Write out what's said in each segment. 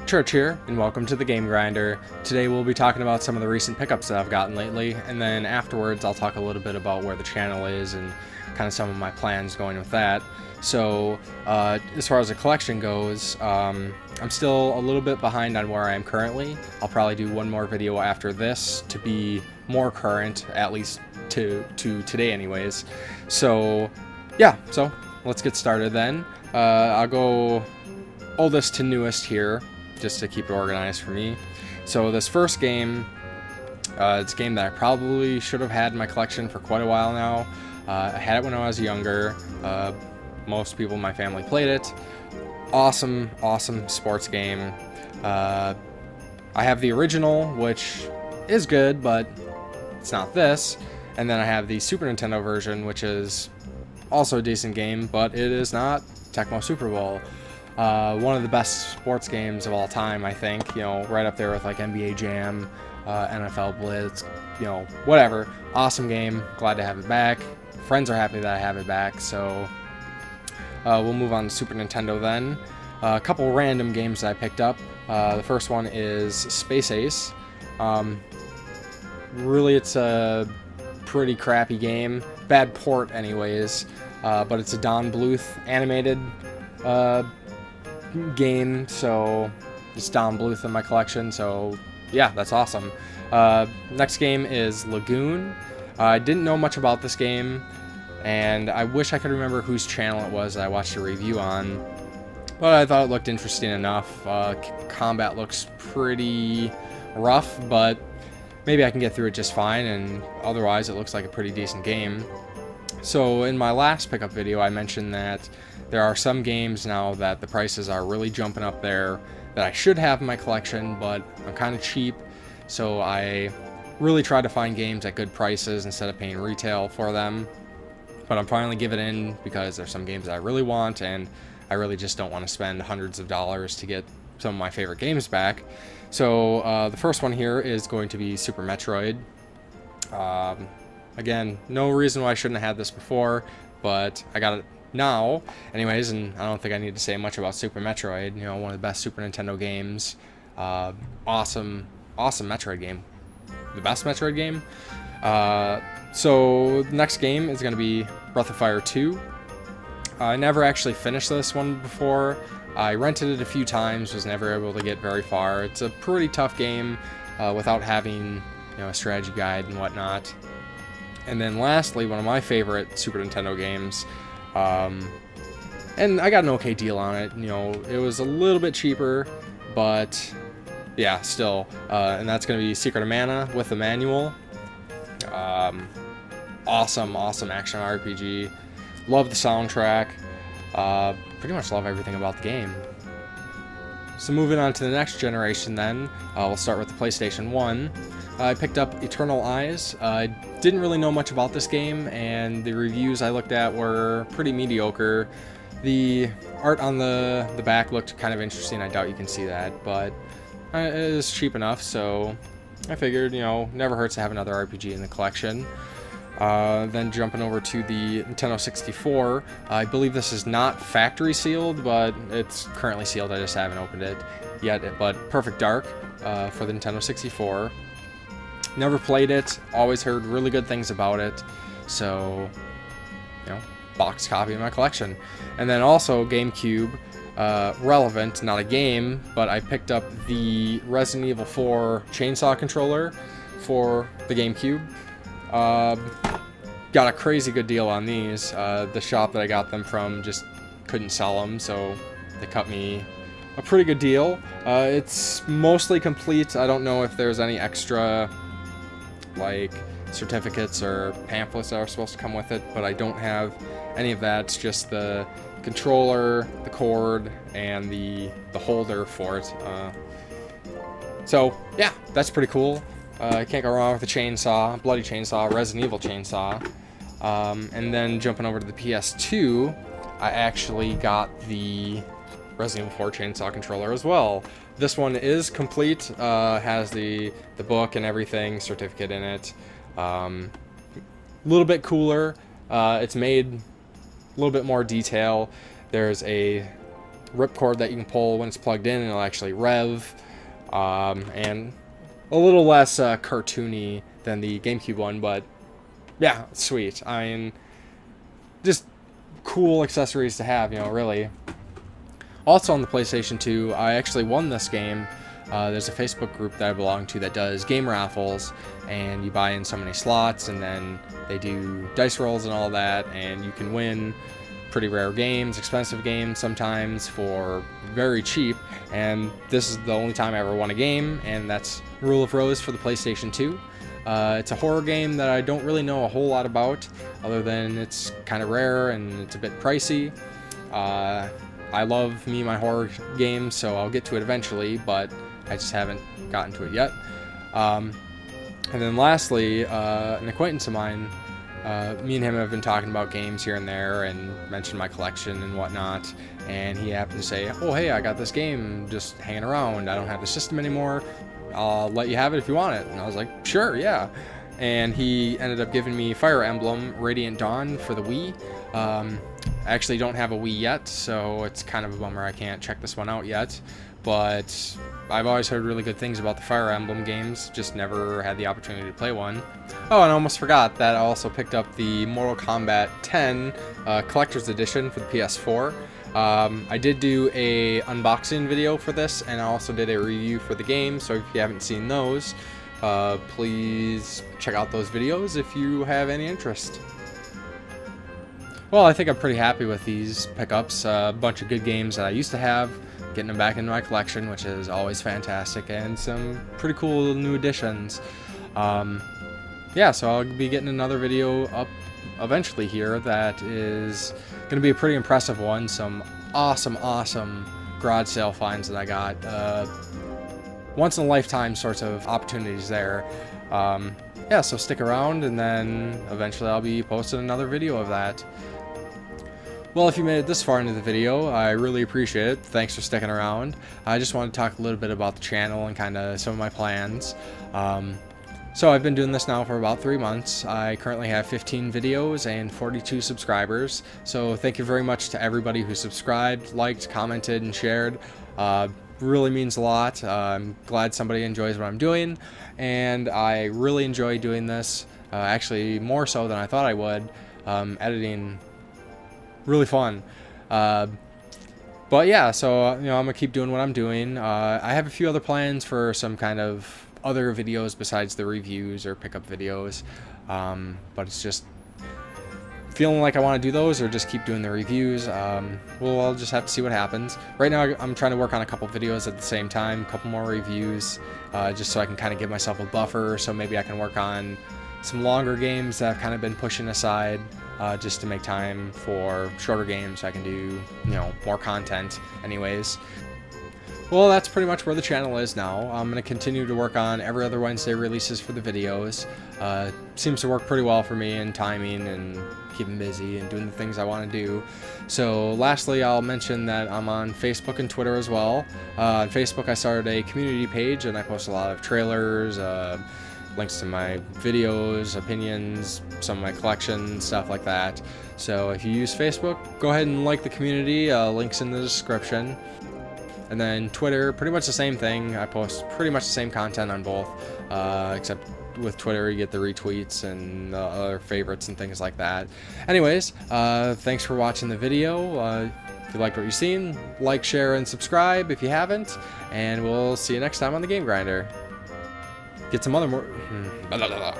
Church here, and welcome to the Game Grinder. Today we'll be talking about some of the recent pickups that I've gotten lately, and then afterwards I'll talk a little bit about where the channel is and kind of some of my plans going with that. So, as far as the collection goes, I'm still a little bit behind on where I am currently. I'll probably do one more video after this to be more current, at least to today anyways. So, yeah, so let's get started then. I'll go oldest to newest here, just to keep it organized for me. So this first game, it's a game that I probably should have had in my collection for quite a while now. I had it when I was younger. Most people in my family played it. Awesome sports game. I have the original, which is good, but it's not this. And then I have the Super Nintendo version, which is also a decent game, but it is not Tecmo Super Bowl. One of the best sports games of all time, I think, you know, right up there with like NBA Jam, NFL Blitz, you know, whatever. Awesome game, glad to have it back. Friends are happy that I have it back, so we'll move on to Super Nintendo then. A couple random games that I picked up. The first one is Space Ace. Really, it's a pretty crappy game. Bad port anyways, but it's a Don Bluth animated game, so it's Don Bluth in my collection, so yeah, that's awesome. Next game is Lagoon. I didn't know much about this game, and I wish I could remember whose channel it was that I watched a review on, but I thought it looked interesting enough. Combat looks pretty rough, but maybe I can get through it just fine, and otherwise it looks like a pretty decent game. So in my last pickup video, I mentioned that there are some games now that the prices are really jumping up there that I should have in my collection, but I'm kind of cheap, so I really try to find games at good prices instead of paying retail for them. But I'm finally giving in because there's some games that I really want, and I really just don't want to spend hundreds of dollars to get some of my favorite games back. So the first one here is going to be Super Metroid. Again, no reason why I shouldn't have had this before, but I got it now anyways, and I don't think I need to say much about Super Metroid. You know, one of the best Super Nintendo games. Awesome Metroid game. The best Metroid game. So the next game is going to be Breath of Fire 2. I never actually finished this one before. I rented it a few times, was never able to get very far. It's a pretty tough game without having, you know, a strategy guide and whatnot. And then lastly, one of my favorite Super Nintendo games, and I got an okay deal on it. You know, it was a little bit cheaper, but yeah, still. And that's going to be Secret of Mana with the manual. Awesome action RPG. Love the soundtrack. Pretty much love everything about the game. So moving on to the next generation then, we'll start with the PlayStation 1. I picked up Eternal Eyes. I didn't really know much about this game, and the reviews I looked at were pretty mediocre. The art on the back looked kind of interesting. I doubt you can see that, but it is cheap enough, so I figured, you know, never hurts to have another RPG in the collection. Then jumping over to the Nintendo 64, I believe this is not factory sealed, but it's currently sealed. I just haven't opened it yet. But Perfect Dark for the Nintendo 64. Never played it, always heard really good things about it, so, you know, box copy in my collection. And then also GameCube, relevant, not a game, but I picked up the Resident Evil 4 chainsaw controller for the GameCube. Got a crazy good deal on these. The shop that I got them from just couldn't sell them, so they cut me a pretty good deal. It's mostly complete. I don't know if there's any extra, like, certificates or pamphlets that are supposed to come with it, but I don't have any of that. It's just the controller, the cord, and the holder for it. So yeah, that's pretty cool. Can't go wrong with the chainsaw, bloody chainsaw, Resident Evil chainsaw. And then jumping over to the PS2, I actually got the Resident Evil 4 chainsaw controller as well. This one is complete, has the book and everything, certificate in it. A little bit cooler, It's made a little bit more detail. There's a ripcord that you can pull when it's plugged in, and it'll actually rev, and a little less cartoony than the GameCube one, but yeah, it's sweet. I mean, just cool accessories to have, you know, really. Also on the PlayStation 2, I actually won this game. There's a Facebook group that I belong to that does game raffles, and you buy in so many slots, and then they do dice rolls and all that, and you can win pretty rare games, expensive games sometimes, for very cheap. And this is the only time I ever won a game, and that's Rule of Rose for the PlayStation 2. It's a horror game that I don't really know a whole lot about, other than it's kind of rare and it's a bit pricey. I love my horror games, so I'll get to it eventually, but I just haven't gotten to it yet. And then lastly, an acquaintance of mine, me and him have been talking about games here and there and mentioned my collection and whatnot, and he happened to say, oh hey, I got this game just hanging around, I don't have the system anymore, I'll let you have it if you want it. And I was like, sure, yeah. And he ended up giving me Fire Emblem Radiant Dawn for the Wii. I actually don't have a Wii yet, so it's kind of a bummer I can't check this one out yet, but I've always heard really good things about the Fire Emblem games, just never had the opportunity to play one. Oh, and I almost forgot that I also picked up the Mortal Kombat 10 Collector's Edition for the PS4. I did do a unboxing video for this, and I also did a review for the game, so if you haven't seen those, please check out those videos if you have any interest. Well, I think I'm pretty happy with these pickups. A bunch of good games that I used to have, getting them back into my collection, which is always fantastic, and some pretty cool new additions. Yeah, so I'll be getting another video up eventually here that is going to be a pretty impressive one. Some awesome garage sale finds that I got. Once in a lifetime sorts of opportunities there. Yeah, so stick around, and then eventually I'll be posting another video of that. Well, if you made it this far into the video, I really appreciate it. Thanks for sticking around. I just wanted to talk a little bit about the channel and kind of some of my plans. So I've been doing this now for about 3 months. I currently have 15 videos and 42 subscribers. So thank you very much to everybody who subscribed, liked, commented, and shared. Really means a lot. I'm glad somebody enjoys what I'm doing, and I really enjoy doing this. Actually, more so than I thought I would. Editing, really fun. But yeah, so you know, I'm gonna keep doing what I'm doing. I have a few other plans for some kind of other videos besides the reviews or pickup videos, but it's just feeling like I want to do those or just keep doing the reviews. Well, I'll just have to see what happens. Right now I'm trying to work on a couple videos at the same time, a couple more reviews, just so I can kind of give myself a buffer, so maybe I can work on some longer games that I've kind of been pushing aside, just to make time for shorter games so I can do, you know, more content anyways. Well, that's pretty much where the channel is now. I'm going to continue to work on every other Wednesday releases for the videos. Seems to work pretty well for me in timing and keeping busy and doing the things I want to do. So lastly, I'll mention that I'm on Facebook and Twitter as well. On Facebook, I started a community page, and I post a lot of trailers, links to my videos, opinions, some of my collection, stuff like that. So if you use Facebook, go ahead and like the community. Links in the description. And then Twitter, pretty much the same thing. I post pretty much the same content on both, except with Twitter you get the retweets and other favorites and things like that. Anyways, thanks for watching the video. If you liked what you've seen, like, share, and subscribe if you haven't, and we'll see you next time on the Game Grinder. Get some other more Nintendo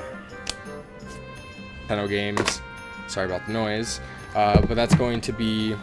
games. Sorry about the noise, but that's going to be